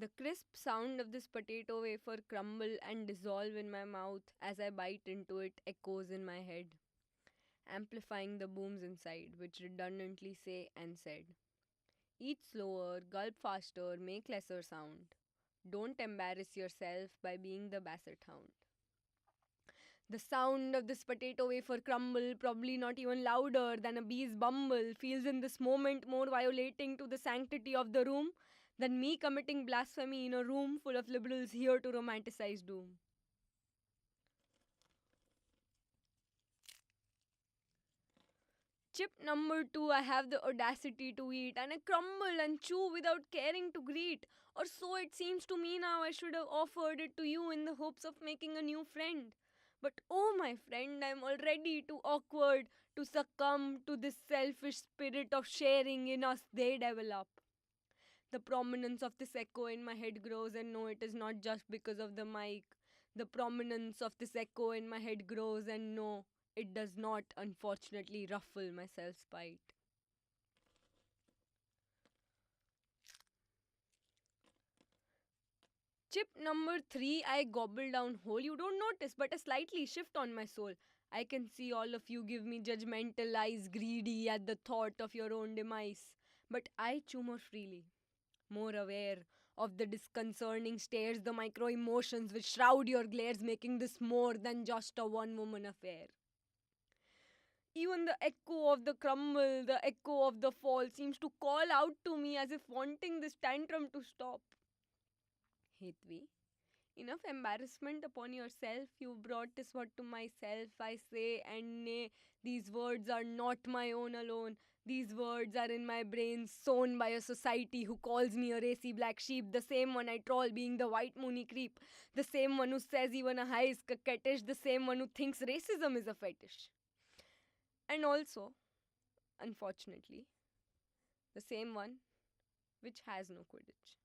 The crisp sound of this potato wafer crumble and dissolve in my mouth as I bite into it echoes in my head, amplifying the booms inside, which redundantly say and said. Eat slower, gulp faster, make lesser sound. Don't embarrass yourself by being the basset hound. The sound of this potato wafer crumble, probably not even louder than a bee's bumble, feels in this moment more violating to the sanctity of the room than me committing blasphemy in a room full of liberals here to romanticize doom. Chip number two, I have the audacity to eat, and I crumble and chew without caring to greet. Or so it seems to me now. I should have offered it to you in the hopes of making a new friend. But oh, my friend, I'm already too awkward to succumb to this selfish spirit of sharing in us they develop. The prominence of this echo in my head grows, and no, it is not just because of the mic. The prominence of this echo in my head grows, and no, it does not, unfortunately, ruffle my self spite. Chip number three, I gobble down whole. You don't notice, but a slightly shift on my soul. I can see all of you give me judgmental eyes, greedy at the thought of your own demise. But I chew more freely, more aware of the disconcerting stares, the micro emotions which shroud your glares, making this more than just a one woman affair. Even the echo of the crumble, the echo of the fall seems to call out to me as if wanting this tantrum to stop. Hetvi, enough embarrassment upon yourself. You brought this word to myself, I say, and nay, these words are not my own alone. These words are in my brain, sown by a society who calls me a racy black sheep, the same one I troll being the white moony creep, the same one who says even a high is coquettish, the same one who thinks racism is a fetish. And also, unfortunately, the same one which has no Quidditch.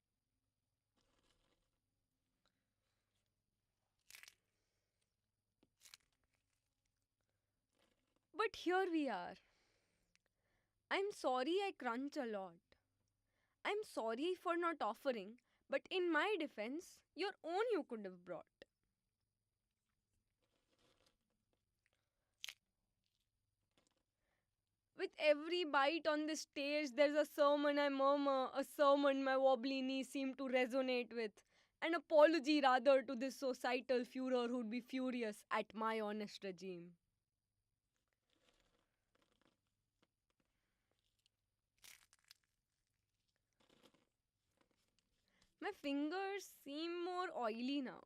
But here we are. I'm sorry I crunch a lot. I'm sorry for not offering, but in my defense, your own you could have brought. With every bite on the stage, there's a sermon I murmur, a sermon my wobbly knees seem to resonate with. An apology rather to this societal furor who'd be furious at my honest regime. My fingers seem more oily now.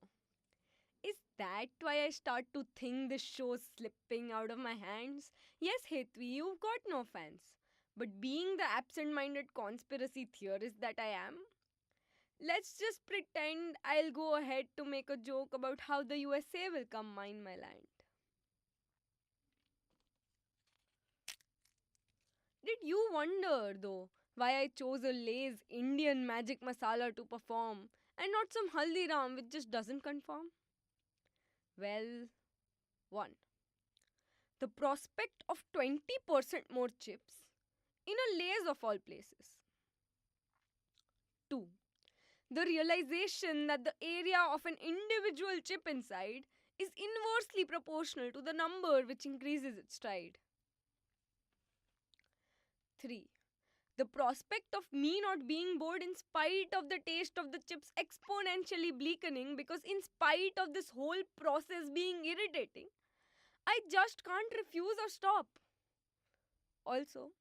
Is that why I start to think this show's slipping out of my hands? Yes, Hetvi, you've got no fans. But being the absent minded conspiracy theorist that I am, let's just pretend I'll go ahead to make a joke about how the USA will come mine my land. Did you wonder, though, why I chose a Lay's Indian Magic Masala to perform and not some Haldiram which just doesn't conform? Well, 1. The prospect of 20% more chips in a Lay's of all places. 2. The realization that the area of an individual chip inside is inversely proportional to the number which increases its stride. 3. The prospect of me not being bored in spite of the taste of the chips exponentially bleakening because in spite of this whole process being irritating, I just can't refuse or stop. Also,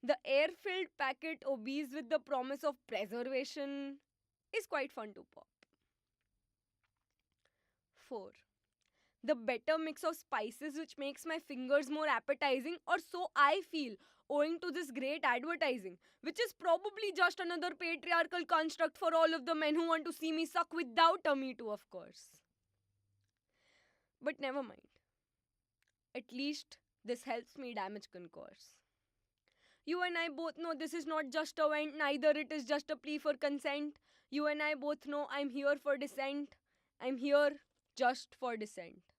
the air-filled packet obese with the promise of preservation is quite fun to pop. 4. The better mix of spices which makes my fingers more appetizing, or so I feel, owing to this great advertising, which is probably just another patriarchal construct for all of the men who want to see me suck without a me too, of course. But never mind. At least this helps me damage concourse. You and I both know this is not just a vent, neither it is just a plea for consent. You and I both know I'm here for dissent. I'm here just for dissent.